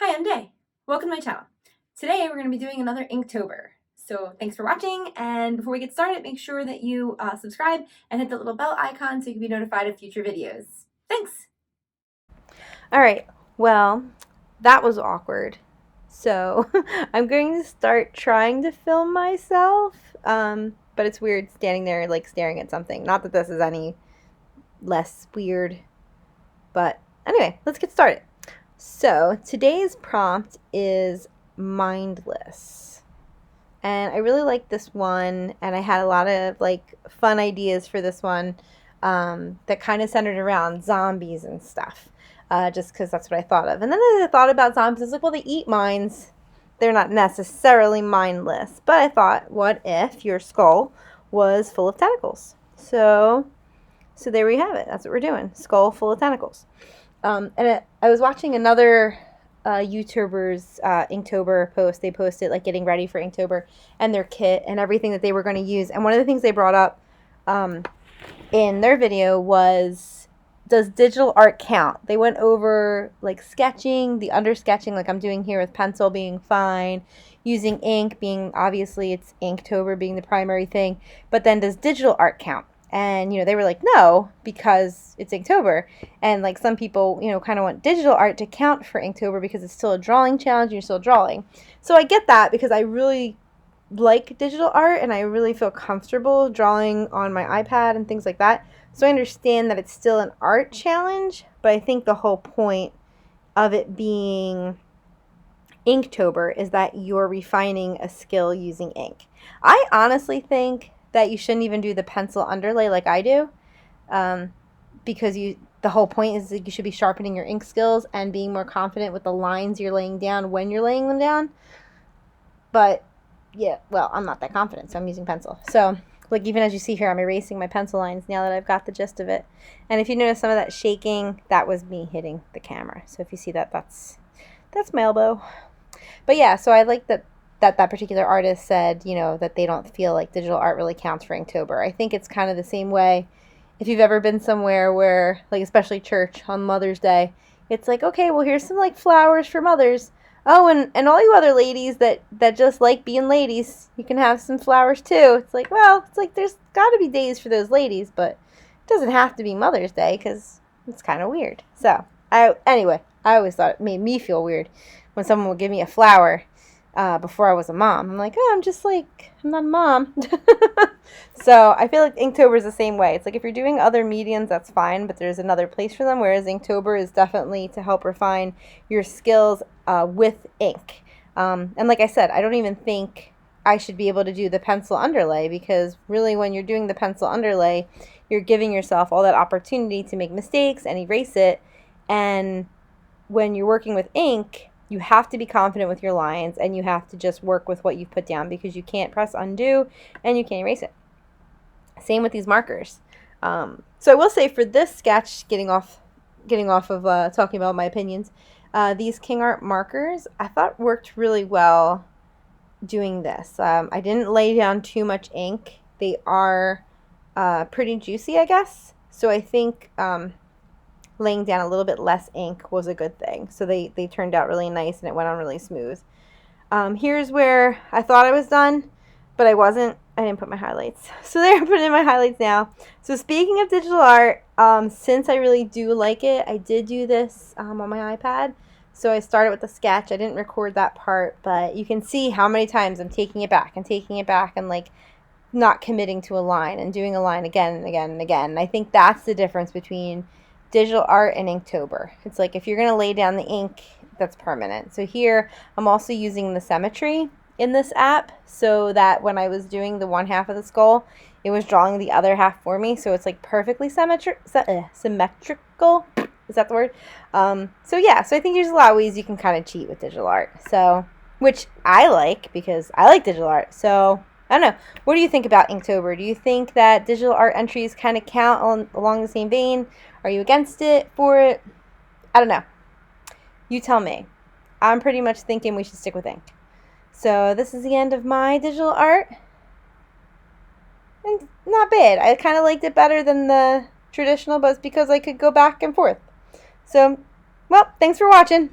Hi, I'm Day. Welcome to my channel. Today we're going to be doing another Inktober. So thanks for watching, and before we get started, make sure that you subscribe and hit the little bell icon so you can be notified of future videos. Thanks! Alright, well, that was awkward. So I'm going to start trying to film myself, but it's weird standing there like staring at something. Not that this is any less weird, but anyway, let's get started. So today's prompt is mindless. And I really like this one, and I had a lot of like fun ideas for this one that kind of centered around zombies and stuff, just because that's what I thought of. And then I thought about zombies. I was like, well, they eat minds. They're not necessarily mindless. But I thought, what if your skull was full of tentacles? So there we have it. That's what we're doing. Skull full of tentacles. I was watching another YouTuber's Inktober post. They posted like getting ready for Inktober and their kit and everything that they were going to use. And one of the things they brought up in their video was, does digital art count? They went over like sketching, the under sketching like I'm doing here with pencil being fine, using ink being, obviously it's Inktober being the primary thing, but then does digital art count? And, they were like, no, because it's Inktober. And, like, some people, kind of want digital art to count for Inktober because it's still a drawing challenge and you're still drawing. So I get that because I really like digital art and I really feel comfortable drawing on my iPad and things like that. So I understand that it's still an art challenge, but I think the whole point of it being Inktober is that you're refining a skill using ink. I honestly think that you shouldn't even do the pencil underlay like I do, because the whole point is that you should be sharpening your ink skills and being more confident with the lines you're laying down when you're laying them down. But yeah, well, I'm not that confident, so I'm using pencil. So like, even as you see here, I'm erasing my pencil lines now that I've got the gist of it. And if you notice some of that shaking, that was me hitting the camera. So if you see that, that's my elbow. But yeah, so I like that particular artist said, that they don't feel like digital art really counts for Inktober. I think it's kind of the same way if you've ever been somewhere where, like, especially church on Mother's Day, it's like, okay, well, here's some, like, flowers for mothers. Oh, and all you other ladies that just like being ladies, you can have some flowers too. It's like, well, it's like there's got to be days for those ladies, but it doesn't have to be Mother's Day because it's kind of weird. So, anyway, I always thought it made me feel weird when someone would give me a flower before I was a mom. I'm like, oh, I'm not a mom. So I feel like Inktober is the same way. It's like if you're doing other mediums, that's fine, but there's another place for them, whereas Inktober is definitely to help refine your skills with ink. And like I said, I don't even think I should be able to do the pencil underlay, because really when you're doing the pencil underlay, you're giving yourself all that opportunity to make mistakes and erase it. And when you're working with ink, you have to be confident with your lines and you have to just work with what you've put down, because you can't press undo and you can't erase it. Same with these markers. So I will say for this sketch, getting off of talking about my opinions, these King Art markers I thought worked really well doing this. I didn't lay down too much ink. They are pretty juicy, I guess. So I think laying down a little bit less ink was a good thing. So they turned out really nice and it went on really smooth. Here's where I thought I was done, but I wasn't. I didn't put my highlights. So there, I'm putting in my highlights now. So speaking of digital art, since I really do like it, I did do this on my iPad. So I started with the sketch. I didn't record that part, but you can see how many times I'm taking it back and like not committing to a line and doing a line again and again and again. And I think that's the difference between digital art and Inktober. It's like if you're going to lay down the ink, that's permanent. So here I'm also using the symmetry in this app so that when I was doing the one half of the skull, it was drawing the other half for me. So it's like perfectly symmetrical. Is that the word? So yeah, so I think there's a lot of ways you can kind of cheat with digital art. So, which I like because I like digital art. So I don't know. What do you think about Inktober? Do you think that digital art entries kind of count along the same vein? Are you against it, for it? I don't know. You tell me. I'm pretty much thinking we should stick with ink. So this is the end of my digital art. And not bad. I kind of liked it better than the traditional, but it's because I could go back and forth. So, well, thanks for watching.